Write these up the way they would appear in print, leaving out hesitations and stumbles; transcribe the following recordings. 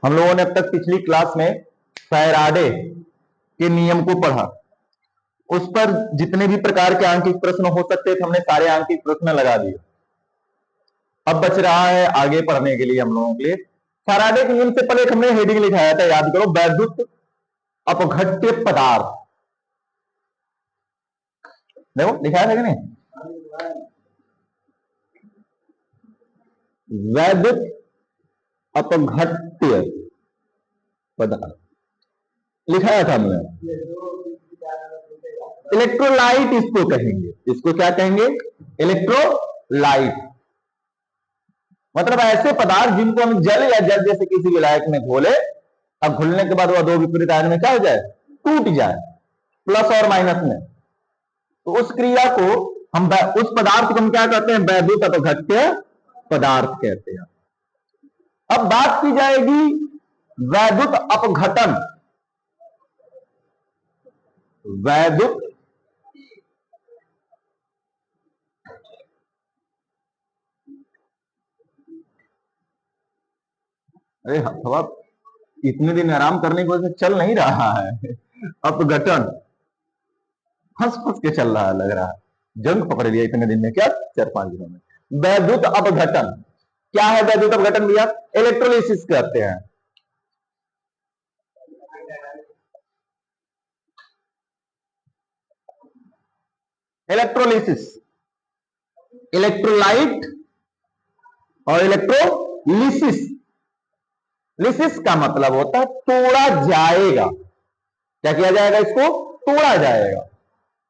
हम लोगों ने अब तक पिछली क्लास में फैराडे के नियम को पढ़ा। उस पर जितने भी प्रकार के आंकिक प्रश्न हो सकते थे हमने सारे आंकिक प्रश्न लगा दिए। अब बच रहा है आगे पढ़ने के लिए हम लोगों के लिए फैराडे के नियम से पहले हमने हेडिंग लिखाया था, याद करो, वैद्युत अपघट्य पदार्थ। देखो लिखाया था कि नहीं? वैद्युत अपघट्य पदार्थ लिखाया था हमने। इलेक्ट्रोलाइट इसको कहेंगे। इसको क्या कहेंगे? इलेक्ट्रोलाइट। मतलब ऐसे पदार्थ जिनको हम जल या जल जैसे किसी विलायक में घोले, अब घुलने के बाद वह दो विपरीत आयन में क्या हो जाए? टूट जाए, प्लस और माइनस में। तो उस क्रिया को हम, उस पदार्थ को हम क्या कहते हैं? वैद्युत अपघट्य पदार्थ कहते हैं। अब बात की जाएगी वैद्युत अपघटन। वैद्युत अरे हवा इतने दिन आराम करने की वजह से चल नहीं रहा है। अपघटन फंस फंस के चल रहा है, लग रहा है जंग पकड़ लिया इतने दिन में, क्या 4-5 दिनों में। वैद्युत अपघटन क्या है? वैद्युत अपघटन भैया इलेक्ट्रोलिसिस कहते हैं। इलेक्ट्रोलिसिस, इलेक्ट्रोलाइट और इलेक्ट्रोलिसिस। लिसिस का मतलब होता है तोड़ा जाएगा। क्या किया जाएगा? इसको तोड़ा जाएगा।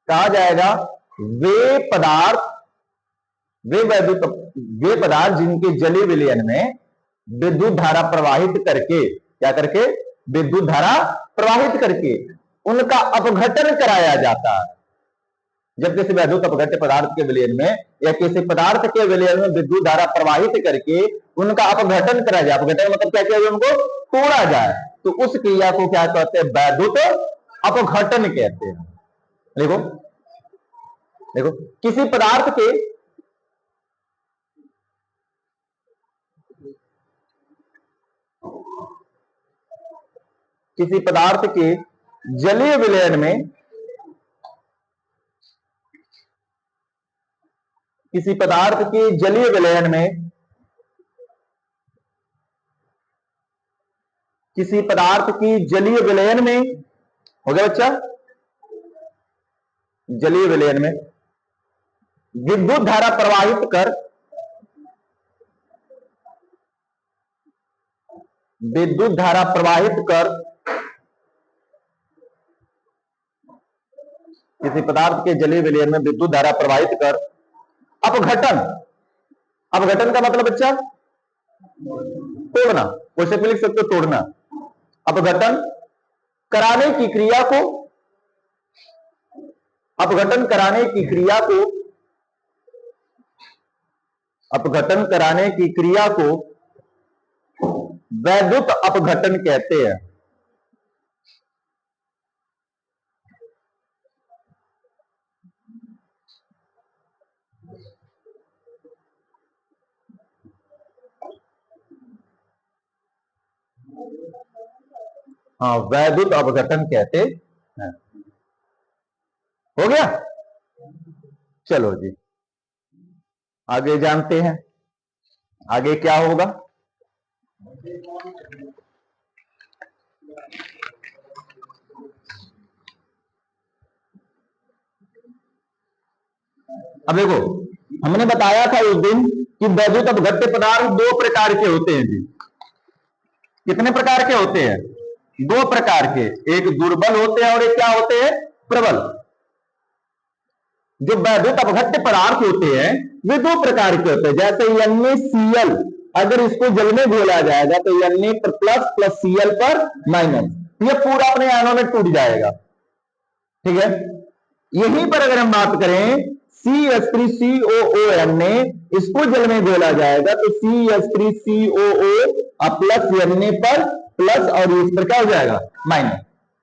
कहा जाएगा वे पदार्थ, वे पदार्थ जिनके जलीय विलयन में विद्युत धारा प्रवाहित करके, क्या करके? विद्युत धारा प्रवाहित करके उनका अपघटन कराया जाता है। जब किसी वैद्युत अपघट्य पदार्थ के विलयन में या किसी पदार्थ के विलयन में विद्युत धारा प्रवाहित करके उनका अपघटन कराया जाए। अपघटन मतलब क्या किया जाए? उनको तोड़ा जाए। तो उस क्रिया को क्या कहते हैं? वैद्युत अपघटन कहते हैं। देखो देखो किसी पदार्थ के जलीय विलयन में, किसी पदार्थ के जलीय विलयन में, किसी पदार्थ की जलीय विलयन में, हो गया बच्चा? जलीय विलयन में विद्युत धारा प्रवाहित कर, विद्युत धारा प्रवाहित कर किसी पदार्थ के जलीय विलयन में विद्युत धारा प्रवाहित कर अपघटन। अपघटन का मतलब बच्चा तोड़ना, वैसे भी लिख सकते हो तोड़ना। अपघटन कराने की क्रिया को, अपघटन कराने की क्रिया को, अपघटन कराने की क्रिया को वैद्युत अपघटन कहते हैं। हाँ, वैद्युत अपघटन कहते हैं। हो गया? चलो जी आगे जानते हैं आगे क्या होगा। अब देखो हमने बताया था उस दिन कि वैद्युत अपघट्य पदार्थ दो प्रकार के होते हैं जी। कितने प्रकार के होते हैं? दो प्रकार के। एक दुर्बल होते हैं और एक क्या होते हैं? प्रबल। जो वैद्युत अपघट्य पदार्थ होते हैं वे दो प्रकार के होते हैं। जैसे NaCl, अगर इसको जल में घोला जाएगा तो Na पर प्लस प्लस Cl पर माइनस, ये पूरा अपने आयनों में टूट जाएगा। ठीक है? यहीं पर अगर हम बात करें CH3COONA, इसको जल में घोला जाएगा तो CH3COO प्लस Na पर प्लस और इस पर क्या हो जाएगा? माइनस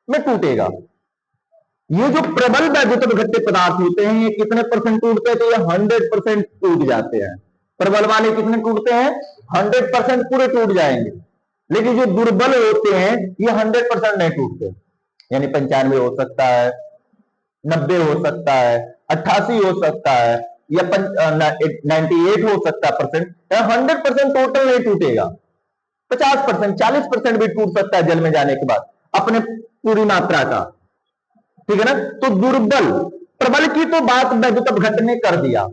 में टूटेगा। ये जो प्रबल वैद्युत अपघट्य पदार्थ होते हैं ये कितने परसेंट टूटते हैं? तो ये 100% टूट जाते हैं। प्रबल वाले कितने टूटते हैं? 100% पूरे टूट जाएंगे। लेकिन जो दुर्बल होते हैं ये 100% नहीं टूटते, यानी 95 हो सकता है, 90 हो सकता है, 88 हो सकता है, या 98 हो सकता है परसेंट, 100% टोटल नहीं टूटेगा। 50%, 40% भी टूट सकता है जल में जाने के बाद अपने पूरी मात्रा का, ठीक है ना। तो दुर्बल, प्रबल की तो बात वैद्युत अपघट्ट ने कर दिया।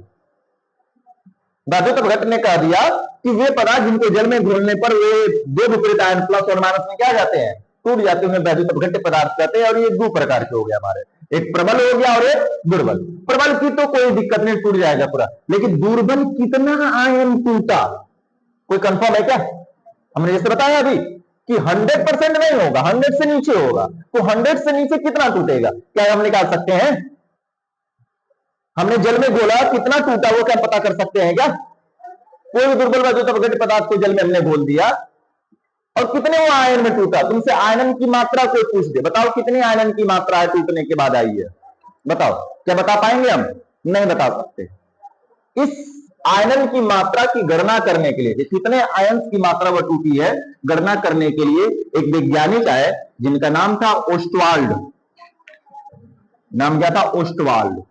वैद्युत अपघट्ट ने कह दिया कि वे पदार्थ जिनको जल में घोलने पर वे दो विपरीत आयन प्लस और माइनस में क्या जाते हैं, टूट जाते हैं, वैद्युत अपघट्ट पदार्थ कहते हैं। और ये दो प्रकार के हो गया हमारे, एक प्रबल हो गया और एक दुर्बल। प्रबल की तो कोई दिक्कत नहीं, टूट जाएगा पूरा, लेकिन दुर्बल कितना आयन टूटा कोई कंफर्म है क्या? हमने जैसे बताया अभी कि 100% नहीं होगा, 100 से नीचे होगा, तो 100 से नीचे कितना टूटेगा, क्या हम निकाल सकते हैं? हमने जल में घोला, कितना टूटा वो क्या पता कर सकते हैं क्या? कोई भी दुर्बल वैद्युत अपघट्ट पदार्थ को जल में हमने घोल दिया और कितने वो आयन में टूटा, तुमसे आयनन की मात्रा कोई पूछ दे, बताओ कितनी आयनन की मात्रा है टूटने के बाद आई है, बताओ, क्या बता पाएंगे हम? नहीं बता सकते। इस आयनन की मात्रा की गणना करने के लिए, कितने आयन की मात्रा वह टूटी है, गणना करने के लिए एक वैज्ञानिक आए जिनका नाम था ओस्टवाल्ड। नाम क्या था? ओस्टवाल्ड।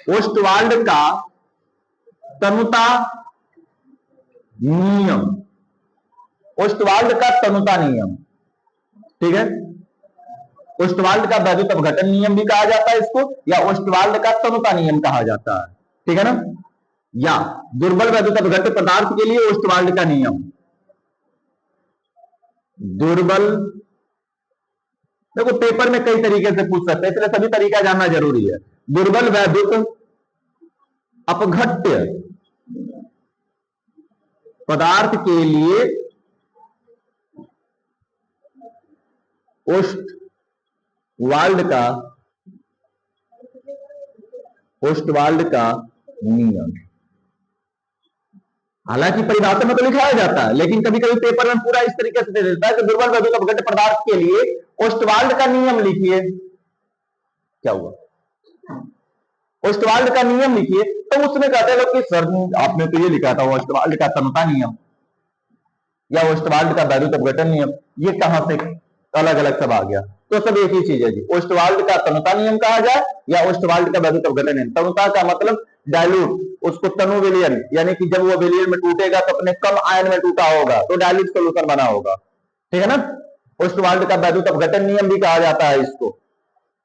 ओस्टवाल्ड का तनुता नियम, ओस्टवाल्ड का तनुता नियम, ठीक है। ओस्टवाल्ड का वैद्युत अपघटन नियम भी कहा जाता है इसको, या ओस्टवाल्ड का तनुता नियम कहा जाता है, ठीक है ना। या दुर्बल वैद्युत अपघट्ट पदार्थ के लिए ओस्टवाल्ड का नियम, दुर्बल, देखो पेपर में कई तरीके से पूछ सकते हैं, इसलिए सभी तरीका जानना जरूरी है। दुर्बल वैद्युत अपघट्य पदार्थ के लिए ओस्टवाल्ड का नियम, हालांकि परिभाषा में तो लिखाया जाता है, लेकिन कभी कभी पेपर में पूरा इस तरीके से दे देता है कि दुर्बल वैद्युत अपघट्य पदार्थ के लिए ओस्टवाल्ड का नियम लिखिए। क्या हुआ? ओस्टवाल्ड का नियम लिखिए, तो उसमें कहते लोग कि सर आपने तो ये लिखा था ओस्टवाल्ड का तनुता नियम या ओस्टवाल्ड का वैद्युत अपघटन नियम, ये कहां से अलग अलग सब आ गया? तो सब एक ही चीज है जी, ओस्टवाल्ड का तनुता नियम कहा जाए या ओस्टवाल्ड का वैद्युत अपघटन नियम। तनुता का मतलब डायलूट, उसको तनु विलयन, यानी कि जब वो विलयन में टूटेगा तो अपने कम आयन में टूटा होगा, तो डायलूट सोल्यूशन बना होगा, ठीक है ना। ओस्टवाल्ड का वैद्युत अपघटन नियम भी कहा जाता है इसको।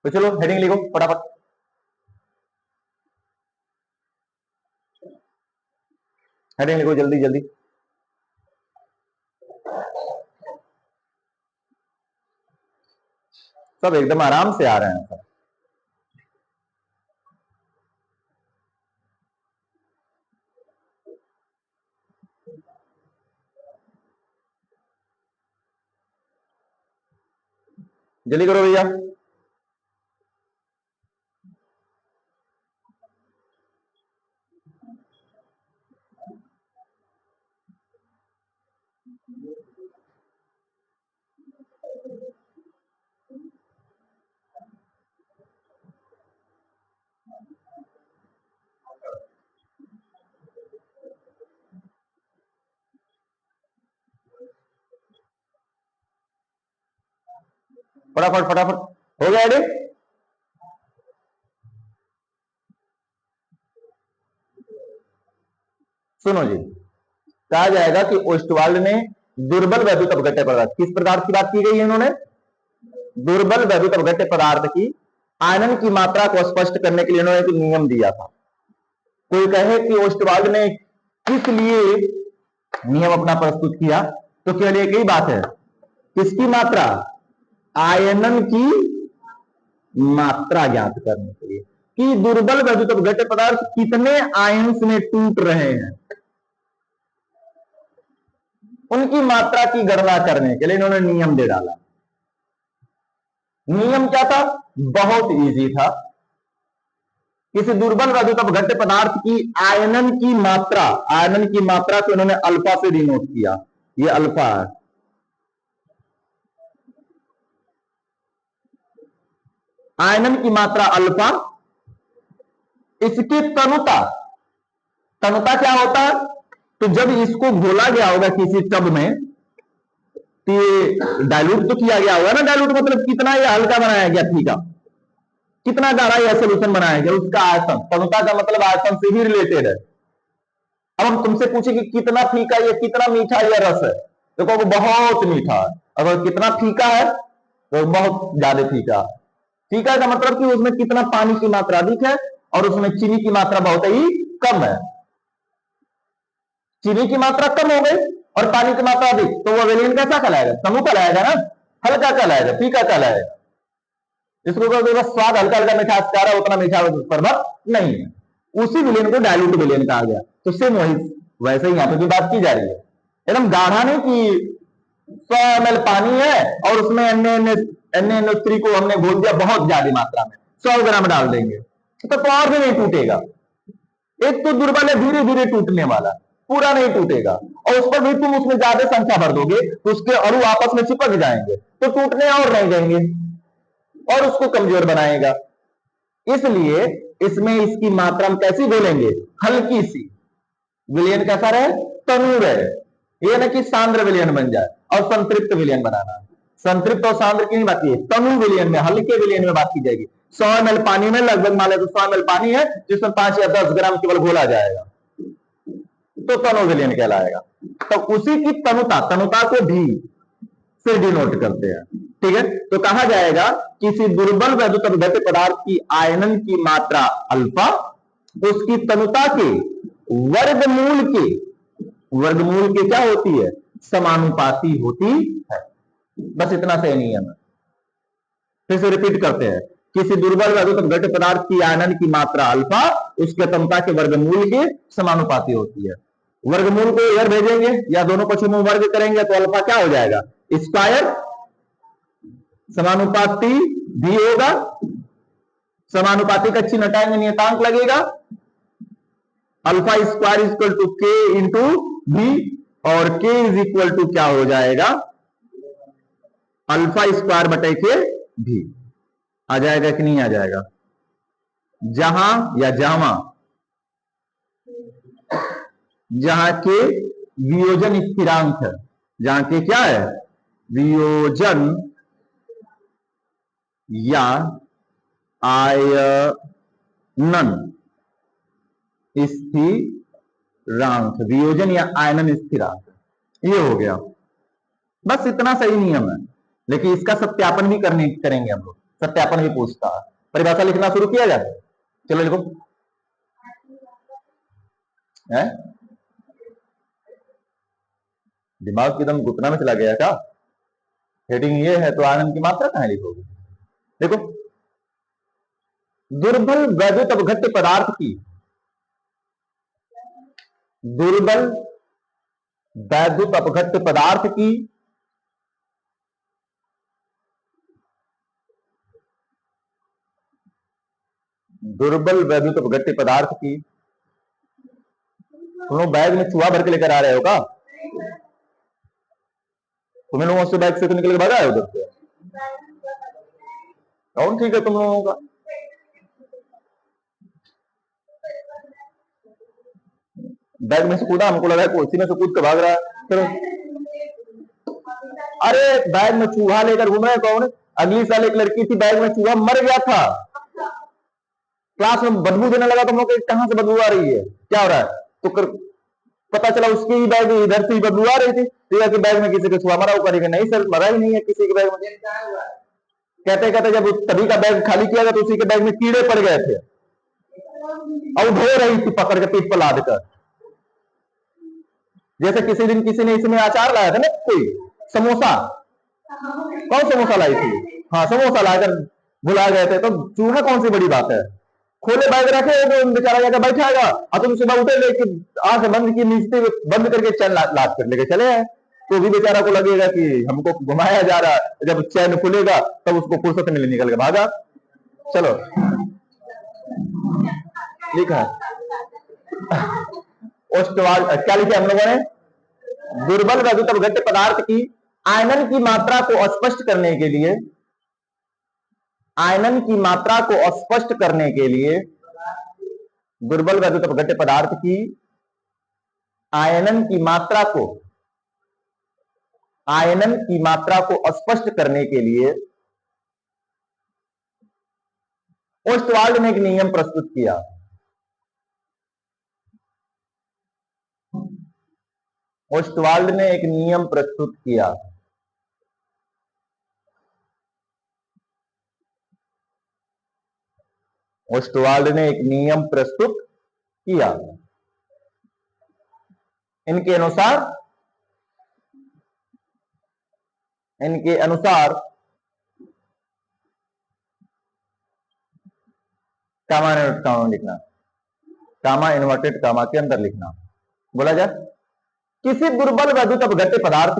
तो चलो हेडिंग लिखो फटाफट, हेडिंग लिखो जल्दी जल्दी, सब एकदम आराम से आ रहे हैं सब। जल्दी करो भैया। फटाफट फटाफट, हो गया हेडिंग? सुनो जी, कहा जाएगा कि ओस्टवाल्ड ने दुर्बल वैद्युत अपघट्य पदार्थ, किस पदार्थ की बात की गई है इन्होंने? दुर्बल वैद्युत अपघट्य पदार्थ की आयनन की मात्रा को स्पष्ट करने के लिए इन्होंने एक नियम दिया था। कोई कहे कि ओस्टवाल्ड ने किस लिए नियम अपना प्रस्तुत किया, तो केवल एक ही बात है, किसकी मात्रा? आयनन की मात्रा ज्ञात करने के लिए कि दुर्बल वैद्युत अपघट्य पदार्थ कितने आयंस में टूट रहे हैं, उनकी मात्रा की गणना करने के लिए इन्होंने नियम दे डाला। नियम क्या था? बहुत इजी था। किसी दुर्बल वैद्युत अपघट्य पदार्थ की आयनन की मात्रा, आयनन की मात्रा को इन्होंने अल्फा से डिनोट किया, ये अल्फा है। आयनन की मात्रा अल्फा इसकी तनुता, तनुता क्या होता है? तो जब इसको घोला गया होगा किसी टब में, तो ये डाइल्यूट तो किया गया होगा ना। डाइल्यूट मतलब कितना ये हल्का बनाया गया, फीका, कितना गाढ़ा यह सोल्यूशन बनाया गया, उसका आयतन। तनुता का मतलब आयतन से ही रिलेटेड है। अब हम तुमसे पूछे कि कितना फीका ये, कितना मीठा यह रस है, तो कहोगे बहुत मीठा है। अगर कितना फीका है तो बहुत ज्यादा फीका। फीका का मतलब कि उसमें कितना पानी की मात्रा अधिक है और उसमें चीनी की मात्रा बहुत ही कम है। चीनी की मात्रा कम हो गई और पानी की मात्रा अधिक, तो वह विलयन कैसा कहलाएगा? तनु कहलाएगा ना, हल्का कहलाएगा, फीका कहलाएगा। इसको कहोगे बस स्वाद हल्का हल्का मिठास का रहा है, उतना मीठा प्रभाव नहीं है, उसी विलयन को डायल्यूट विलयन कहा गया। तो सेम वही वैसे ही यहाँ पे भी बात की जा रही है, एकदम गाढ़ा नहीं कि 100 ml पानी है और उसमें NaNO3 को हमने घोल दिया बहुत ज्यादा मात्रा में, 100 ग्राम डाल देंगे तो और भी नहीं टूटेगा। एक तो दुर्बल है, धीरे धीरे टूटने वाला, पूरा नहीं टूटेगा। और उस पर भी तुम उसमें ज्यादा संख्या भर दोगे तो उसके अणु आपस में चिपक जाएंगे तो टूटने और नहीं देंगे और उसको कमजोर बनाएगा। इसलिए इसमें इसकी मात्रा हम कैसी घोलेंगे? हल्की सी। विलयन कैसा रहे? तनु रहे, ये ना कि सांद्र विलयन बन जाए और संतृप्त विलयन बनाना। संतृप्त और सांद्र की नहीं बात की, तनु विलयन में, हल्के विलयन में बात की जाएगी। 100 ml पानी में लगभग मान ले तो 100 ml पानी है जिसमें 5 या 10 ग्राम केवल घोला जाएगा तो तनु विलयन कहलाएगा। तो उसी की तनुता, तनुता को भी से डिनोट करते हैं। ठीक है, तो कहा जाएगा किसी दुर्बल वैद्युत अपघट्य पदार्थ की आयनन की मात्रा अल्फा उसकी तनुता के वर्गमूल के क्या होती है? समानुपाती होती है। बस इतना सही नियम है। फिर से रिपीट करते हैं, किसी दुर्बल वैद्युत अपघट्य पदार्थ की आयनन की मात्रा अल्फा उसके तनुता के वर्गमूल के समानुपाती होती है। वर्गमूल को इधर भेजेंगे या दोनों पक्षों में वर्ग करेंगे तो अल्फा क्या हो जाएगा? स्क्वायर समानुपाती भी होगा, समानुपाती का चिन्ह हटाएंगे, नियतांक लगेगा, alpha square equal to k into B और के इज इक्वल टू क्या हो जाएगा? अल्फा स्क्वायर बटे के भी। आ जाएगा कि नहीं आ जाएगा? जहां या जामा, जहां के वियोजन स्थिरांक है, जहां के क्या है? वियोजन या आयनन स्थिरांक, वियोजन या आयनन स्थिरांक, ये हो गया। बस इतना सही नियम है, लेकिन इसका सत्यापन भी करेंगे हम लोग। सत्यापन भी पूछता है। परिभाषा लिखना शुरू किया जाए, चलो लिखो। है दिमाग एकदम घुटना में चला गया क्या? हेडिंग ये है तो आयनन की मात्रा कहां लिखोगे? देखो, दुर्बल वैद्युत अपघट्य पदार्थ की, दुर्बल वैद्युत अपघट्य पदार्थ की दुर्बल वैद्युत अपघट्य पदार्थ की, तुम लोग बैग में चूहा भर के लेकर आ रहे हो का? तुम्हें लोगों से बैग से तो निकल के भागा है उधर से? कौन ठीक है तुम लोगों का? बैग में से कूदा, हमको लगा कुर्सी में से कूद के भाग रहा है। चलो, अरे बैग में चूहा लेकर घूम रहे कौन? अगली साल एक लड़की थी, बैग में चूहा मर गया था, क्लास में बदबू देने लगा, तुम लोग कहां से बदबू आ रही है, क्या हो रहा है? तो पता चला उसकी ही बैग इधर से ही बदबू आ रही थी, तो कि बैग में किसी का चूहा मरा, वो करेगा नहीं सर मरा ही नहीं है किसी के बैग में। कहते कहते जब तभी का बैग खाली किया गया तो उसी के बैग में कीड़े पड़ गए थे और धो रही थी पकड़ के पीठ पर लाद कर। जैसे किसी दिन किसी ने इसमें अचार लाया था ना, कोई समोसा, कौन समोसा लाई थी? हाँ, समोसा लाकर भुला गए थे, तो चूहा कौन सी बड़ी बात है? खोले बैग रखे तो बेचारा जाकर बैठाएगा और तुम सुबह उठे लेके आंख बंद की, नीचे बंद करके चैन लाद कर लेके चले आए, तो भी बेचारा को लगेगा कि हमको घुमाया जा रहा है। जब चैन खुलेगा तब उसको फुर्सत मिले, निकल के भागा। चलो लिखा क्या लिखे हम लोगों ने? दुर्बल वैद्युत अपघट्य पदार्थ की आयनन की मात्रा को स्पष्ट करने के लिए, आयनन की मात्रा को स्पष्ट करने के लिए दुर्बल वैद्युत अपघट्य पदार्थ की आयनन की मात्रा को स्पष्ट करने के लिए ओस्टवाल्ड ने एक नियम प्रस्तुत किया। ओस्टवाल्ड ने एक नियम प्रस्तुत किया। ओस्टवाल्ड ने एक नियम प्रस्तुत किया। इनके अनुसार कामा इनवर्टेड कामा लिखना, कामा इन्वर्टेड कामा के अंदर लिखना। बोला जाए किसी दुर्बल वैद्युत अपघट्य पदार्थ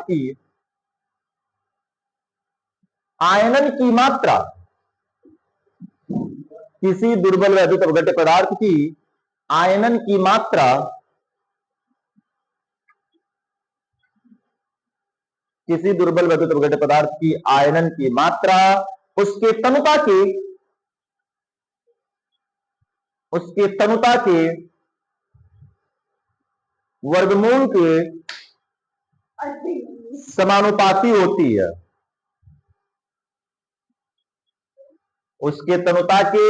की आयनन की मात्रा, किसी दुर्बल वैद्युत अपघट्य पदार्थ की आयनन की मात्रा किसी दुर्बल वैद्युत अपघट्य पदार्थ की आयनन की मात्रा उसके तनुता के वर्गमूल के समानुपाती होती है। उसके तनुता के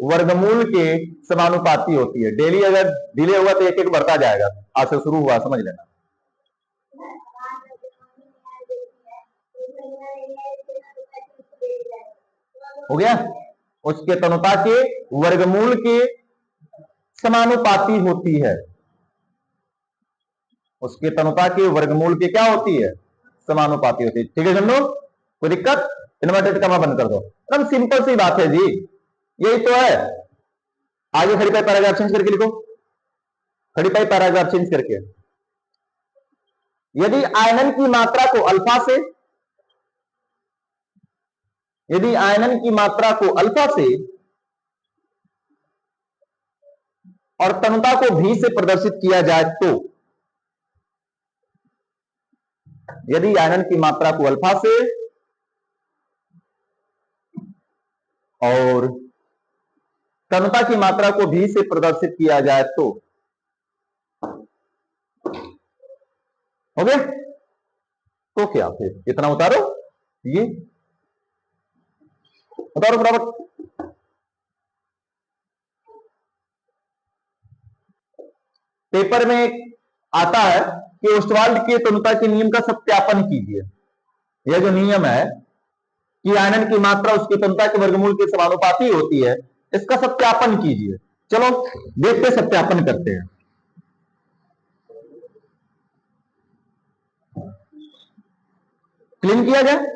वर्गमूल के समानुपाती होती है। डेली अगर डिले हुआ तो एक एक बढ़ता जाएगा। आज से शुरू हुआ, समझ लेना। हो गया? उसके तनुता के वर्गमूल के समानुपाती होती है। उसके तनुता के वर्गमूल के क्या होती है? समानुपाती होती है। ठीक है समझो? कोई दिक्कत? इन्वर्टेड कमा बंद कर दो। एकदम सिंपल सी बात है जी, यही तो है। आगे खड़ी पाई पैराग्राफ चेंज करके लिखो। खड़ी पाई पैराग्राफ चेंज करके, यदि आयनन की मात्रा को अल्फा से और तनुता को भी से प्रदर्शित किया जाए तो, यदि आयनन की मात्रा को अल्फा से और तनुता की मात्रा को भी से प्रदर्शित किया जाए तो, हो गया? तो क्या फिर इतना उतारो, ये उतारो फटाफट। पेपर में आता है कि ओस्टवाल्ड के तनुता के नियम का सत्यापन कीजिए। यह जो नियम है कि आयनन की मात्रा उसकी तनुता के वर्गमूल के समानुपाती होती है, इसका सत्यापन कीजिए। चलो देखते सत्यापन करते हैं। क्लीन किया जाए।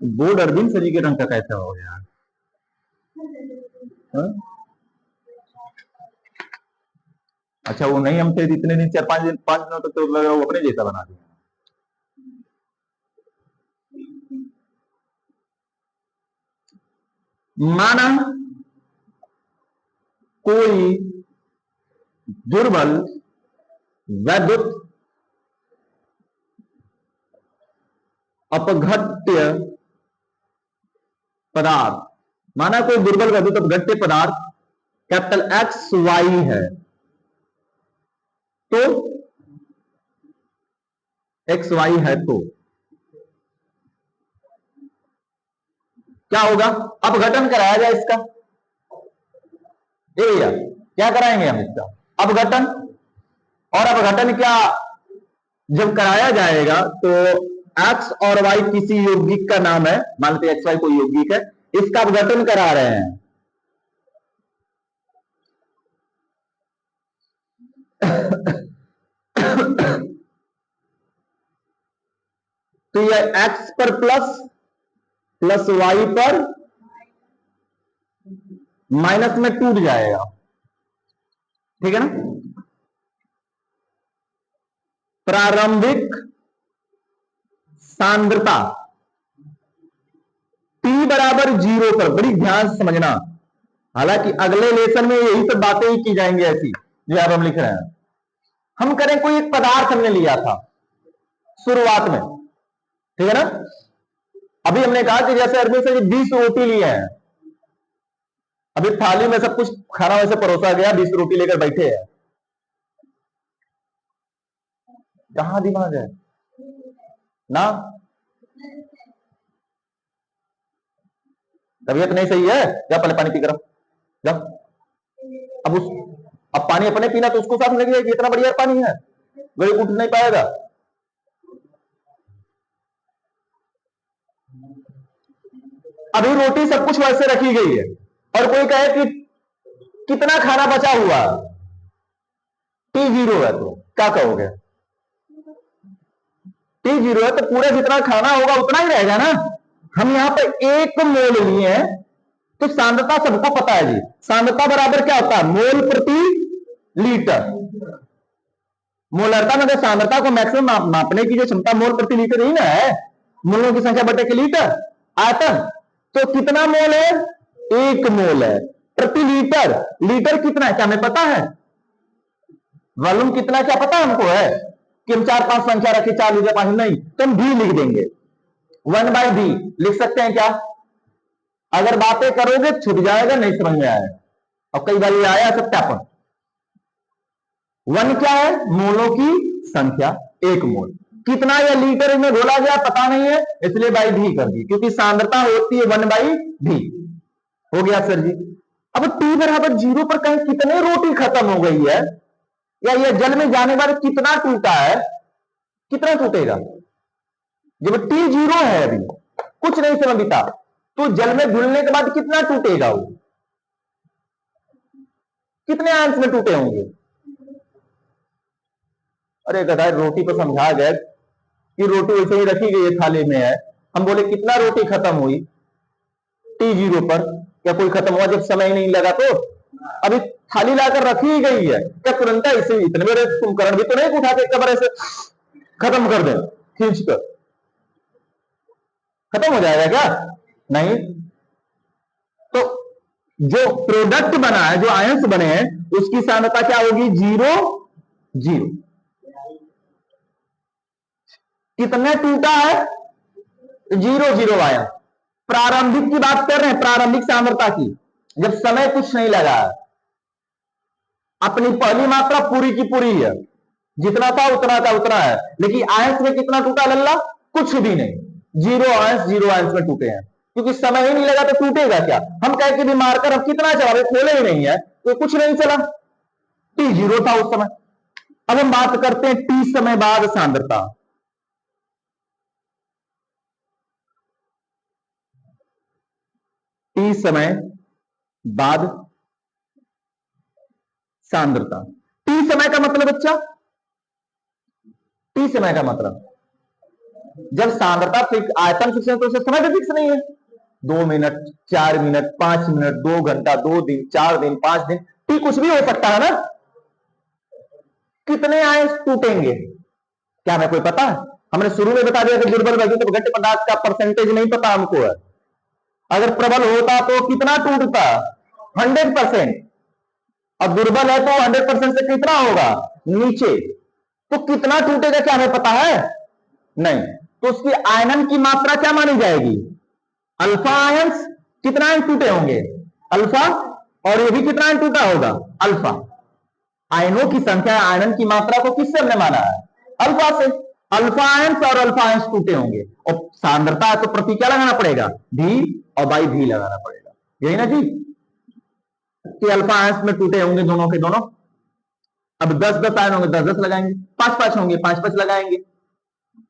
बोर्ड अरविंद सर जी के रंग का कैसा हो गया? अच्छा वो नहीं, हम थे इतने दिन, 4-5 दिनों तक तो लगा वो अपने जैसा बना दिया। माना कोई दुर्बल वैद्युत अपघट्य पदार्थ, माना कोई दुर्बल वैद्युत अपघट्य पदार्थ कैपिटल एक्स वाई है, तो एक्स वाई है तो क्या होगा? अपघटन कराया जाए इसका। ये भैया क्या कराएंगे हम इसका? अपघटन। और अपघटन क्या जब कराया जाएगा तो एक्स और वाई किसी यौगिक का नाम है, मान लेते एक्स वाई कोई यौगिक है, इसका अपघटन करा रहे हैं। तो यह एक्स पर प्लस वाई पर माइनस में टूट जाएगा। ठीक है ना? प्रारंभिक सांद्रता T बराबर 0 पर, बड़ी ध्यान से समझना, हालांकि अगले लेसन में यही सब बातें ही की जाएंगी ऐसी जो आप हम लिख रहे हैं। हम करें कोई एक पदार्थ हमने लिया था, शुरुआत में, ठीक है ना। अभी हमने कहा कि जैसे अरबी से 20 रोटी लिए हैं, अभी थाली में सब कुछ खाना वैसे परोसा गया, 20 रोटी लेकर बैठे हैं, कहां दिमाग है ना, तबीयत नहीं सही है, जा पहले पानी पी कर जा। अब पानी अपने पीना तो उसको साथ लगे कि इतना बढ़िया पानी है, वही उठ नहीं पाएगा। अभी रोटी सब कुछ वैसे रखी गई है और कोई कहे कि कितना खाना बचा हुआ, T0 है, तो क्या कहोगे? T0 है तो पूरा जितना खाना होगा उतना ही रहेगा ना। हम यहां पर 1 मोल लिए हैं, तो सांद्रता सबको पता है जी, सांद्रता बराबर क्या होता है? मोल प्रति लीटर। मोलरता में सांद्रता को मैक्सिमम मापने की जो क्षमता मोल प्रति लीटर ही ना है, मोलों की संख्या बटे के लीटर आयतन। तो कितना मोल है? 1 मोल है प्रति लीटर। लीटर कितना है क्या हमें पता है? वॉल्यूम कितना क्या पता हमको है कि हम 4-5 संख्या रखे, 4 लीटर 5 नहीं, तो हम भी लिख देंगे, 1/v लिख सकते हैं क्या? अगर बातें करोगे छूट जाएगा, नहीं समझ में आएगा। और कई बार ये आया सत्यापन। 1 क्या है? मोलों की संख्या, 1 मोल। कितना या लीटर में घोला गया पता नहीं है, इसलिए बाई भी कर दी, क्योंकि सांद्रता होती है 1/v। हो गया सर जी। अब t बराबर 0 पर कहीं कितने रोटी खत्म हो गई है, या ये जल में जाने वाले कितना टूटा है, कितना टूटेगा? जब T0 है, अभी कुछ नहीं समझता, तो जल में घुलने के बाद कितना टूटेगा? वो कितने अंश में टूटे होंगे? अरे गधा, रोटी को समझा गया कि रोटी वैसे ही रखी गई है, थाली में है, हम बोले कितना रोटी खत्म हुई T0 पर? क्या कोई खत्म हुआ जब समय नहीं लगा? तो अभी थाली लाकर रखी ही गई है, क्या तुरंत इसे इतने बड़े कुंभकर्ण भी तो नहीं उठा के कबर ऐसे खत्म कर दे, खींच कर खत्म हो जाएगा क्या? नहीं। तो जो प्रोडक्ट बना है, जो आयंस बने हैं, उसकी सांद्रता क्या होगी? 0 0। कितने टूटा है? 0 0 आया। प्रारंभिक की बात कर रहे हैं, प्रारंभिक सांद्रता की, जब समय कुछ नहीं लगा, अपनी पहली मात्रा पूरी की पूरी है, जितना था उतना का उतना है, लेकिन आयंस में कितना टूटा लल्ला? कुछ भी नहीं, 0 अंश 0 अंश में टूटे हैं, क्योंकि समय ही नहीं लगा तो टूटेगा क्या? हम कह के भी मारकर अब कितना चला, खोले ही नहीं है तो कुछ नहीं चला, T0 था उस समय। अब हम बात करते हैं T समय बाद सांद्रता। T समय बाद सांद्रता। T समय का मतलब बच्चा, T समय का मतलब जब सांद्रता फिक्स, आयतन फिक्स है तो उसे समय भी फिक्स नहीं है। 2 मिनट, 4 मिनट, 5 मिनट, 2 घंटा, 2 दिन, 4 दिन, 5 दिन, T कुछ भी हो सकता है ना। कितने आयंस टूटेंगे क्या हमें कोई पता है? हमने शुरू में बता दिया कि दुर्बल वैद्युत घट पदार्थ का परसेंटेज नहीं पता हमको है। अगर प्रबल होता तो कितना टूटता? 100%। अब दुर्बल है तो 100% से कितना होगा? नीचे। तो कितना टूटेगा क्या हमें पता है? नहीं। तो उसकी आयनन की मात्रा क्या मानी जाएगी? Alpha ions. कितना आयन टूटे होंगे? अल्फा। और ये भी कितना आयन टूटा होगा? अल्फा। आयनों की संख्या, आयनन की मात्रा को किससे हमने माना है? अल्फा से। अल्फा आयंस और अल्फा आयंस टूटे होंगे, और सांद्रता है तो प्रति क्या लगाना पड़ेगा? भी, और बाई भी लगाना पड़ेगा, यही ना जी, कि अल्फा आयंस में टूटे होंगे दोनों के दोनों। अब 10-10 आयन होंगे, 10-10 लगाएंगे, 5-5 होंगे, 5-5 लगाएंगे,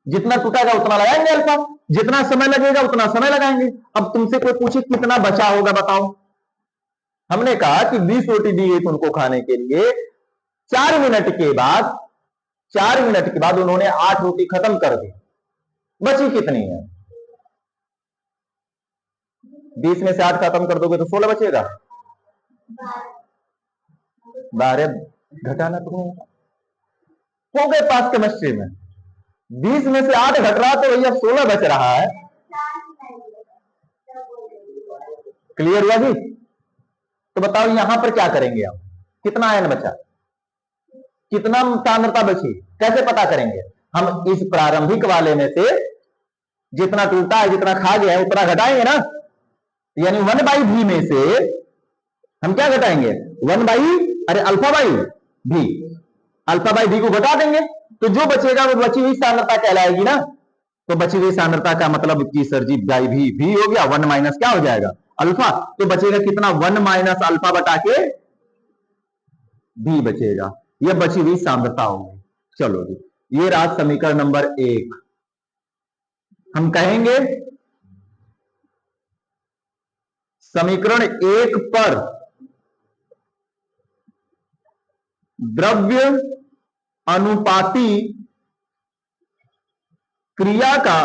जितना टूटेगा उतना लगाएंगे अल्फा, जितना समय लगेगा उतना समय लगाएंगे। अब तुमसे कोई पूछे कितना बचा होगा बताओ, हमने कहा कि 20 रोटी दी गई उनको खाने के लिए, 4 मिनट के बाद, 4 मिनट के बाद उन्होंने 8 रोटी खत्म कर दी, बची कितनी है? 20 में से 8 खत्म कर दोगे तो 16 बचेगा, 12 घटाना तो हो गए पास केमिस्ट्री में। 20 में से 8 घट रहा तो भैया 16 बच रहा है। क्लियर हुआ जी? तो बताओ यहां पर क्या करेंगे हम? कितना आयन बचा, कितना सांद्रता बची, कैसे पता करेंगे? हम इस प्रारंभिक वाले में से जितना टूटा है, जितना खा गया है, उतना घटाएंगे ना। यानी 1/v में से हम क्या घटाएंगे? 1/, अरे अल्फा बाई भी, अल्फा बाई भी को घटा देंगे, तो जो बचेगा वो बची हुई सांद्रता कहलाएगी ना। तो बची हुई सांद्रता का मतलब कि सर जी बाई भी हो गया, 1 माइनस क्या हो जाएगा? अल्फा। तो बचेगा कितना? 1 माइनस अल्फा बटा के भी बचेगा। यह बची हुई सांद्रता होगी। चलो जी, ये रहा समीकरण नंबर 1। हम कहेंगे समीकरण 1 पर द्रव्य अनुपाती क्रिया का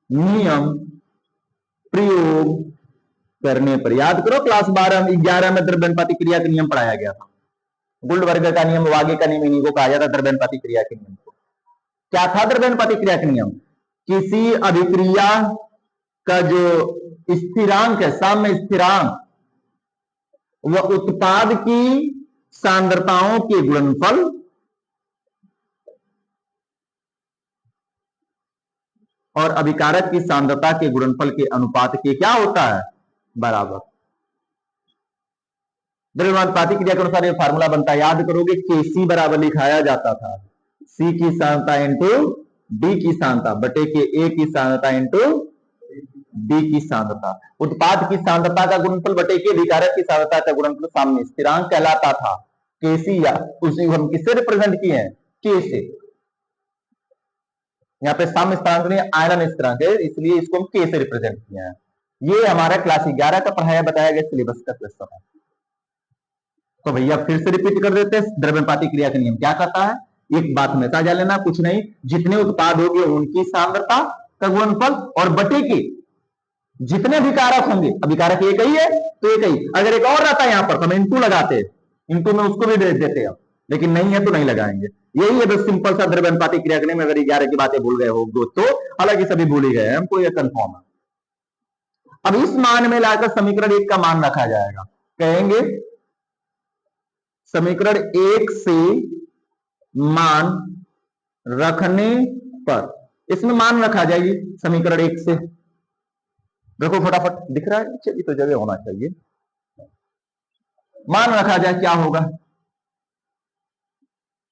नियम प्रयोग करने पर, याद करो क्लास 11 में द्रव्यानुपाती क्रिया का नियम पढ़ाया गया था। गुल्डबर्गर का नियम, वागे का नियम, इन्हीं को कहा जाता है द्रव्यानुपाती क्रिया के नियम को। क्या था द्रव्यानुपाती क्रिया का नियम? किसी अभिक्रिया का जो स्थिरांक है, साम्य स्थिरांक, वह उत्पाद की सांद्रताओं के गुणनफल और अभिकारक की सांद्रता के गुणनफल के अनुपात के क्या होता है? बराबर। द्रव्यानुपाती क्रिया के अनुसार ये फार्मूला बनता है, याद करोगे, Kc बराबर लिखाया जाता था C की सांद्रता इंटू D की सांद्रता बटे के A की सांद्रता इंटू D की सांद्रता। उत्पाद की सांद्रता का गुणनफल बटे के अभिकारक की सांद्रता का गुणनफल साम्य स्थिरांक कहलाता था। Kc या उसी हम किससे रिप्रेजेंट किए हैं? K से। यहाँ पे साम्य स्थिरांक नहीं, आयरन स्थिरांक है, इसलिए इसको हम K से रिप्रेजेंट किए हैं। ये हमारा क्लास 11 का पढ़ाया बताया गया सिलेबस का क्वेश्चन है। तो भैया फिर से रिपीट कर देते हैं, द्रव्यानुपाती क्रिया का नियम क्या कहता है? एक बात हमेशा जान लेना, कुछ नहीं, जितने उत्पाद होंगे उनकी सांद्रता का गुणनफल और बटे के जितने अभिकारक होंगे, अभिकारक एक ही है तो एक ही, अगर एक और रहता है यहां पर तो हम इंटू लगाते हैं, इंटू में उसको भी दे देते हैं, लेकिन नहीं है तो नहीं लगाएंगे। यही है बस सिंपल सा द्रव्यानुपाती क्रिया करने में। अगर 11 की बातें भूल गए हो तो, हालांकि सभी भूल ही गए हैं, हमको यह कंफर्म है। अब इस मान में लाकर समीकरण 1 का मान रखा जाएगा। कहेंगे समीकरण 1 से मान रखने पर, इसमें मान रखा जाएगी समीकरण 1 से। देखो फटाफट, दिख रहा है नीचे भी तो जगह होना चाहिए। मान रखा जाए, क्या होगा?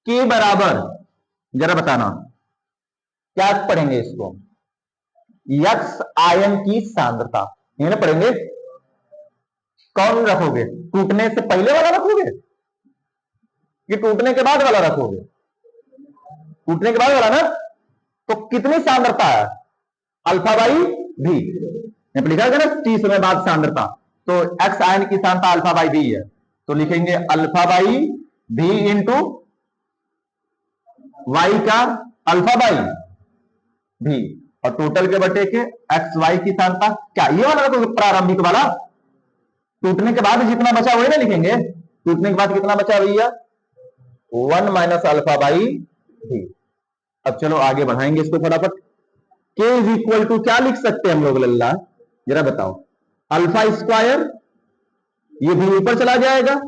के बराबर, जरा बताना क्या पढ़ेंगे इसको? यक्स आयन की सांद्रता, ये ना पढ़ेंगे। कौन रखोगे? टूटने से पहले वाला रखोगे कि टूटने के बाद वाला रखोगे? टूटने के बाद वाला ना। तो कितनी सांद्रता है? अल्फा बाई भी, लिखा है ना टी समय बाद सांद्रता, तो एक्स आयन की सांद्रता अल्फा बाई भी है, तो लिखेंगे अल्फा बाई भी इंटू वाई का अल्फा बाई भी, और टोटल के बटे के एक्स वाई की सांद्रता। क्या ये वाला रखोगे? प्रारंभिक वाला। टूटने के बाद जितना बचा वही ना लिखेंगे। टूटने के बाद कितना बचा भैया? 1 माइनस अल्फा बाई भी। अब चलो आगे बढ़ाएंगे इसको फटाफट। के इज इक्वल टू क्या लिख सकते हैं हम लोग लल्ला, जरा बताओ? अल्फा स्क्वायर, ये भी ऊपर चला जाएगा,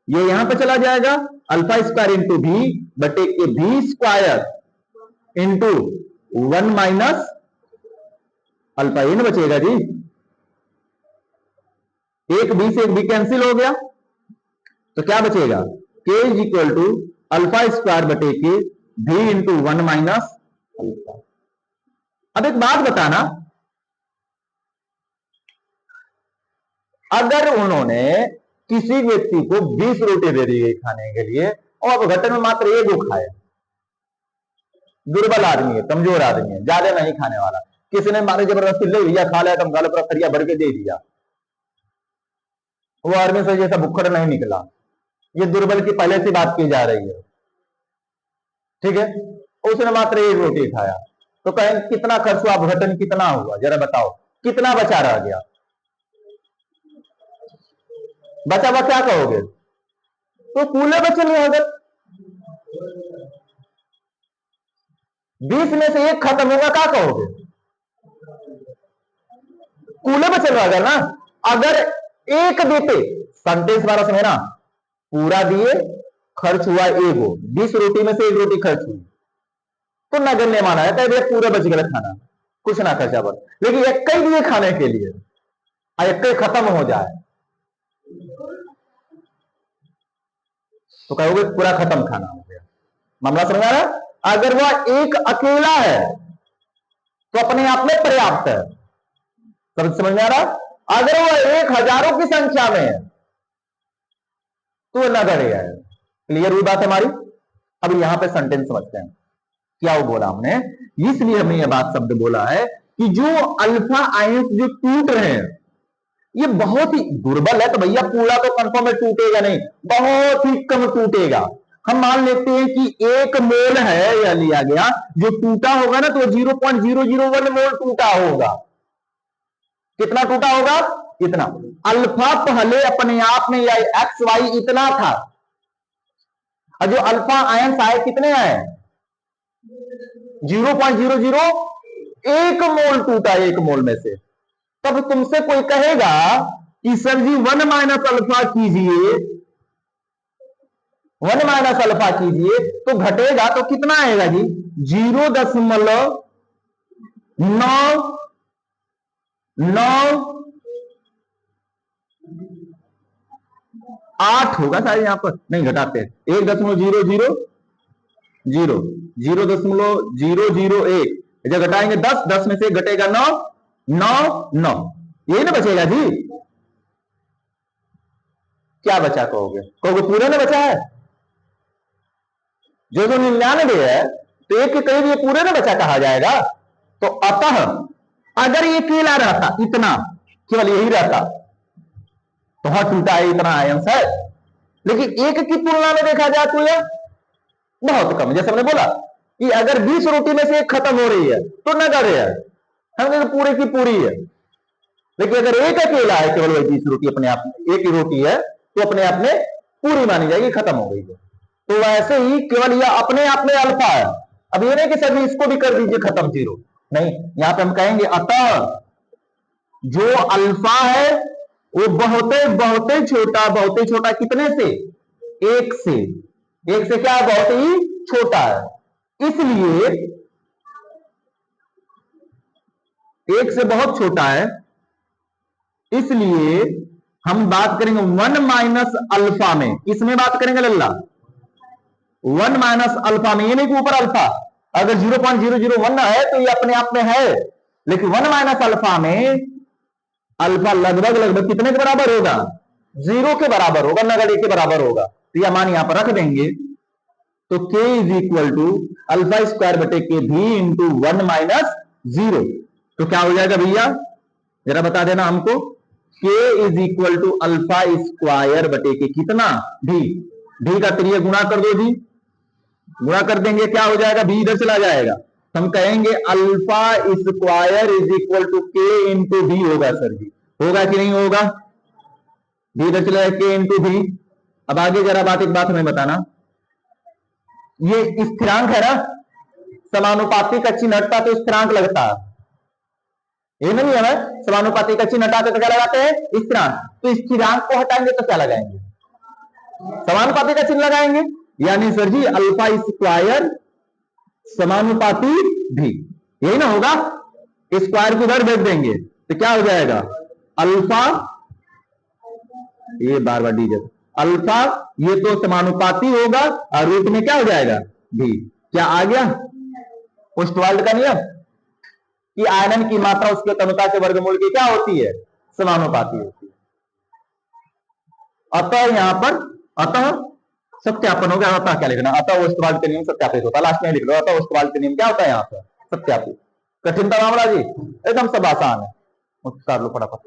ये यहां पे चला जाएगा, अल्फा स्क्वायर इंटू भी बटे के भी स्क्वायर इंटू 1 माइनस अल्फा, ये ना बचेगा जी। एक बी से एक बी कैंसिल हो गया, तो क्या बचेगा? K is equal to alpha square बटे के भी इंटू 1 माइनस अल्फा। अब एक बात बताना, अगर उन्होंने किसी व्यक्ति को 20 रोटी दे दी गई खाने के लिए और घटन में मात्र एक वो खाए, दुर्बल आदमी है, कमजोर आदमी है, ज्यादा नहीं खाने वाला, किसी ने मारे जबरदस्ती ले लिया, खा लिया, तुम गाले पर खरिया भर के दे दिया, वो आदमी से जैसा भुक्खड़ नहीं निकला। ये दुर्बल की पहले से बात की जा रही है, ठीक है? उसने मात्र एक रोटी खाया, तो कहें कितना खर्च हुआ, अपघटन कितना हुआ, जरा बताओ कितना बचा रह गया? बचा हुआ क्या कहोगे? तो कूले बचे नहीं, अगर 20 में से एक खत्म होगा क्या कहोगे? कूले बचे रहेगा ना। अगर एक देते, सेंटेंस वाला समय ना, पूरा दिए, खर्च हुआ एगो, 20 रोटी में से एक रोटी खर्च हुई, तो नगण्य माना जाता है, पूरे बच गया खाना, कुछ ना खर्चा बढ़। लेकिन एक ही दिए खाने के लिए, एक खत्म हो जाए तो कहोगे पूरा खत्म खाना हो गया। मामला समझ आ रहा? अगर वह एक अकेला है तो अपने आप में पर्याप्त है। समझ में आ रहा? अगर वह 1 हजारों की संख्या में है तो नगण्य है। क्लियर हुई बात हमारी? अब यहां पे सेंटेंस समझते हैं क्या वो बोला हमने। इसलिए हमने यह बात शब्द बोला है कि जो अल्फा आयंस जो टूट रहे हैं ये बहुत ही दुर्बल है, तो भैया पूरा तो कंफर्म में टूटेगा नहीं, बहुत ही कम टूटेगा। हम मान लेते हैं कि 1 मोल है, यह लिया गया, जो टूटा होगा ना तो 0.001 मोल टूटा होगा। कितना टूटा होगा? इतना। अल्फा पहले अपने आप में या एक्स वाई इतना था, और जो अल्फा आयंस आए कितने आए? 0.001 मोल टूटा 1 मोल में से। तब तुमसे कोई कहेगा कि सर जी 1 माइनस अल्फा कीजिए, 1 माइनस अल्फा कीजिए तो घटेगा तो कितना आएगा जी? 0.998 होगा शायद, यहां पर नहीं घटाते, 1.000 0.001 जब घटाएंगे 10 में से घटेगा 9 9 यही ना बचेगा जी। क्या बचा कहोगे? कहोगे पूरे में बचा है। जो 99 है तो एक के करीब ये पूरे में बचा कहा जाएगा। तो अतः अगर ये अकेला रहता, इतना केवल यही रहता तो हाँ टूटा है, इतना आयंस है। लेकिन एक की तुलना में देखा जाए तो यह बहुत कम। जैसे हमने बोला कि अगर 20 रोटी में से एक खत्म हो रही है तो नगण्य है, हम पूरे की पूरी है। लेकिन अगर एक अकेला है, केवल वही 20 रोटी अपने आप में, एक ही रोटी है तो अपने आप में पूरी मानी जाएगी, खत्म हो गई। तो वैसे ही केवल यह अपने आप में अल्फा है। अब ये नहीं कि सभी इसको भी कर दीजिए खत्म 0, नहीं, यहां पे हम कहेंगे अतः जो अल्फा है वो बहुत ही छोटा कितने से? 1 से। 1 से क्या है? बहुत ही छोटा है। इसलिए 1 से बहुत छोटा है, इसलिए हम बात करेंगे 1 माइनस अल्फा में। इसमें बात करेंगे लल्ला 1 माइनस अल्फा में, ये नहीं कि ऊपर अल्फा। अगर 0.001 है तो ये अपने आप में है, लेकिन 1 माइनस अल्फा में अल्फा लगभग कितने के बराबर होगा? 0 के बराबर होगा, नगण्य के बराबर होगा। तो यह मान यहां पर रख देंगे। तो k is equal to alpha square बटे के भी इंटू 1 माइनस 0। तो क्या हो जाएगा भैया, जरा बता देना हमको। k is equal to alpha square बटे के कितना? भी का त्रिय गुणा कर दो जी, गुणा कर देंगे क्या हो जाएगा? भी इधर चला जाएगा, हम कहेंगे alpha square is equal to k into भी होगा। सर जी होगा कि नहीं होगा? भी इधर चला जाएगा, के इंटू भी। अब आगे जरा एक बात हमें बताना, ये स्थिरांक है ना, समानुपाती का चिन्ह हटता तो स्थिरांक लगता है, ये नहीं है ना? समानुपाती का चिन्ह हटाते तो क्या लगाते हैं? स्थिरांक। तो स्थिरांक को हटाएंगे तो क्या लगाएंगे? समानुपाती का चिन्ह लगाएंगे। यानी सर जी अल्फा स्क्वायर समानुपाती भी, यही ना होगा? स्क्वायर को उधर भेज देंगे तो क्या हो जाएगा? अल्फा, ये बार डी अल्फा, ये तो समानुपाती होगा और रूट में क्या हो जाएगा? भी। क्या आ गया ओस्टवाल्ड का नियम कि आयनन की मात्रा उसके तनुता के वर्गमूल की क्या होती है? समानुपाती होती है। अतः यहां पर अतः सत्यापन हो गया। अतः क्या लिखना? अतः ओस्टवाल्ड का नियम सत्यापित होता है, लास्ट में लिख लो अतः ओस्टवाल्ड का नियम क्या होता है? यहां पर सत्यापित। कठिन था मामला जी? एकदम सब आसान है, कर लो फटाफट।